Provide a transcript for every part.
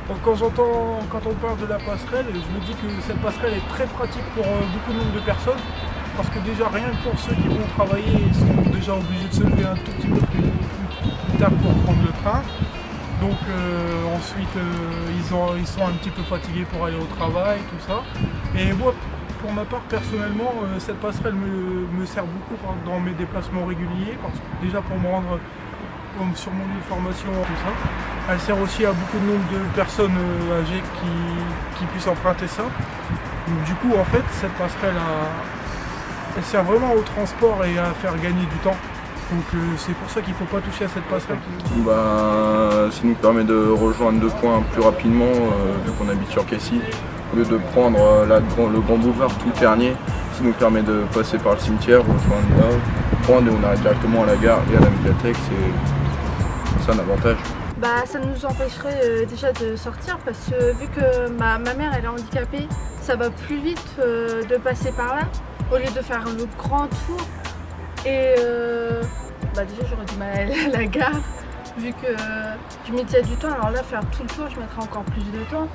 Donc quand on parle de la passerelle, je me dis que cette passerelle est très pratique pour beaucoup de nombre de personnes. Parce que déjà rien que pour ceux qui vont travailler, ils sont déjà obligés de se lever un tout petit peu plus tard pour prendre le train. Donc ensuite ils sont un petit peu fatigués pour aller au travail, tout ça. Et moi pour ma part personnellement cette passerelle me sert beaucoup dans mes déplacements réguliers. Parce que déjà pour me rendre sur mon lieu de formation, tout ça. Elle sert aussi à beaucoup de nombre de personnes âgées qui puissent emprunter ça. Donc, du coup en fait cette passerelle elle sert vraiment au transport et à faire gagner du temps. Donc c'est pour ça qu'il ne faut pas toucher à cette passerelle. Ça nous permet de rejoindre deux points plus rapidement, vu qu'on habite sur Cassis. Au lieu de prendre le grand boulevard tout Ternier, ça nous permet de passer par le cimetière, rejoindre là, prendre et on arrive directement à la gare et à la médiathèque. C'est un avantage. Ça nous empêcherait déjà de sortir parce que vu que ma mère elle est handicapée, ça va plus vite de passer par là au lieu de faire le grand tour. Et déjà j'aurais du mal à aller à la gare vu que je mettais du temps, alors là faire tout le tour je mettrais encore plus de temps.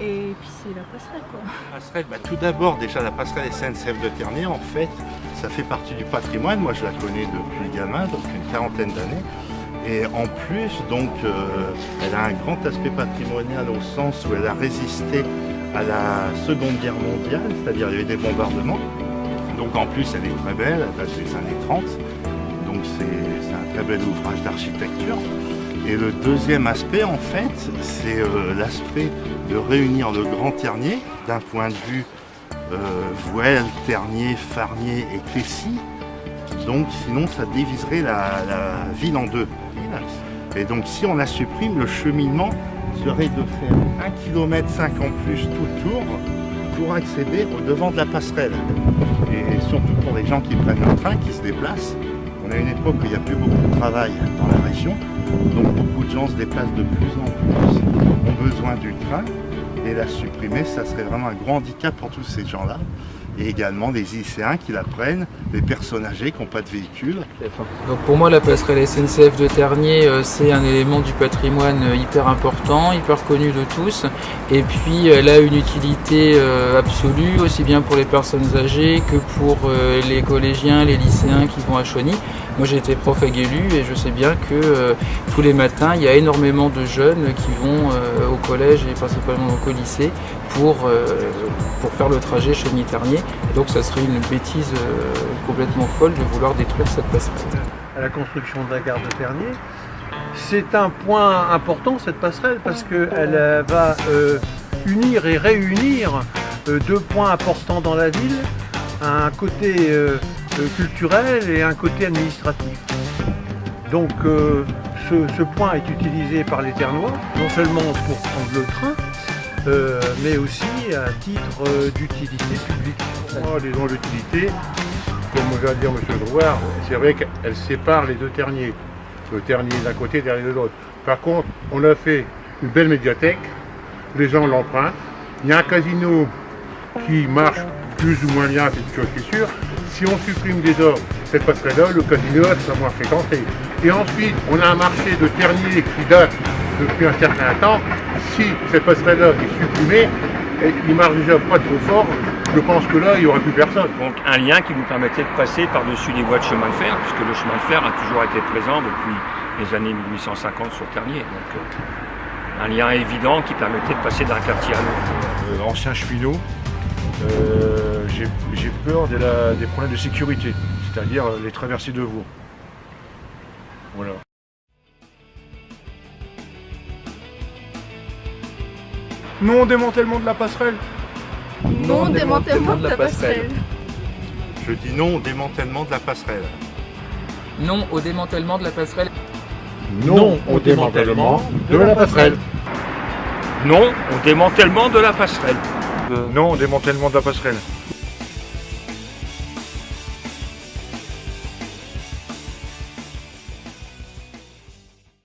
Et puis c'est la passerelle quoi. La passerelle, tout d'abord déjà la passerelle SNCF de Ternier en fait ça fait partie du patrimoine, moi je la connais depuis gamin, donc une quarantaine d'années. Et en plus donc elle a un grand aspect patrimonial au sens où elle a résisté à la Seconde Guerre mondiale, c'est-à-dire il y a eu des bombardements. Donc en plus elle est très belle, elle date des années 30, donc c'est un très bel ouvrage d'architecture. Et le deuxième aspect en fait, c'est l'aspect de réunir le Grand Ternier d'un point de vue Voelle, Ternier, Farnier et Clécy. Donc sinon ça diviserait la ville en deux. Et donc si on la supprime, le cheminement serait de faire 1,5 km en plus tout le tour pour accéder au devant de la passerelle. Et surtout pour les gens qui prennent le train, qui se déplacent. On a une époque où il n'y a plus beaucoup de travail dans la région, donc beaucoup de gens se déplacent de plus en plus, ont besoin du train, et la supprimer, ça serait vraiment un grand handicap pour tous ces gens-là. Et également des lycéens qui la prennent, des personnes âgées qui n'ont pas de véhicule. Donc pour moi la passerelle SNCF de Ternier c'est un élément du patrimoine hyper important, hyper connu de tous, et puis elle a une utilité absolue aussi bien pour les personnes âgées que pour les collégiens, les lycéens qui vont à Chauny. Moi j'ai été prof à Guélu et je sais bien que tous les matins il y a énormément de jeunes qui vont au collège et principalement au lycée pour faire le trajet Chauny-Ternier. Donc ça serait une bêtise complètement folle de vouloir détruire cette passerelle. À la construction de la gare de Ternier, c'est un point important cette passerelle parce qu'elle va unir et réunir deux points importants dans la ville, un côté culturel et un côté administratif. Donc ce point est utilisé par les Ternois, non seulement pour prendre le train, mais aussi à titre d'utilité publique. Disons l'utilité, comme vient de dire M. Drouard, c'est vrai qu'elle sépare les deux Terniers. Le Ternier d'un côté, le Ternier de l'autre. Par contre, on a fait une belle médiathèque, les gens l'empruntent. Il y a un casino qui marche plus ou moins bien, c'est une chose qui est sûre. Si on supprime déjà cette passerelle-là, le casino sera moins fréquenté. Et ensuite, on a un marché de Ternier qui date depuis un certain temps. Si cette passerelle-là est supprimée, et il marche déjà pas trop fort, je pense que là, il n'y aura plus personne. Donc un lien qui nous permettait de passer par-dessus les voies de chemin de fer, puisque le chemin de fer a toujours été présent depuis les années 1850 sur Ternier. Donc un lien évident qui permettait de passer d'un quartier à l'autre. Ancien cheminot, j'ai peur des problèmes de sécurité, c'est-à-dire les traversées de voies. Voilà. Non au démantèlement de la passerelle. Non au démantèlement de la passerelle. Je dis non au démantèlement de la passerelle. Non au démantèlement de la passerelle. Non au démantèlement de la passerelle. Non au démantèlement de la passerelle. Non au démantèlement de la passerelle.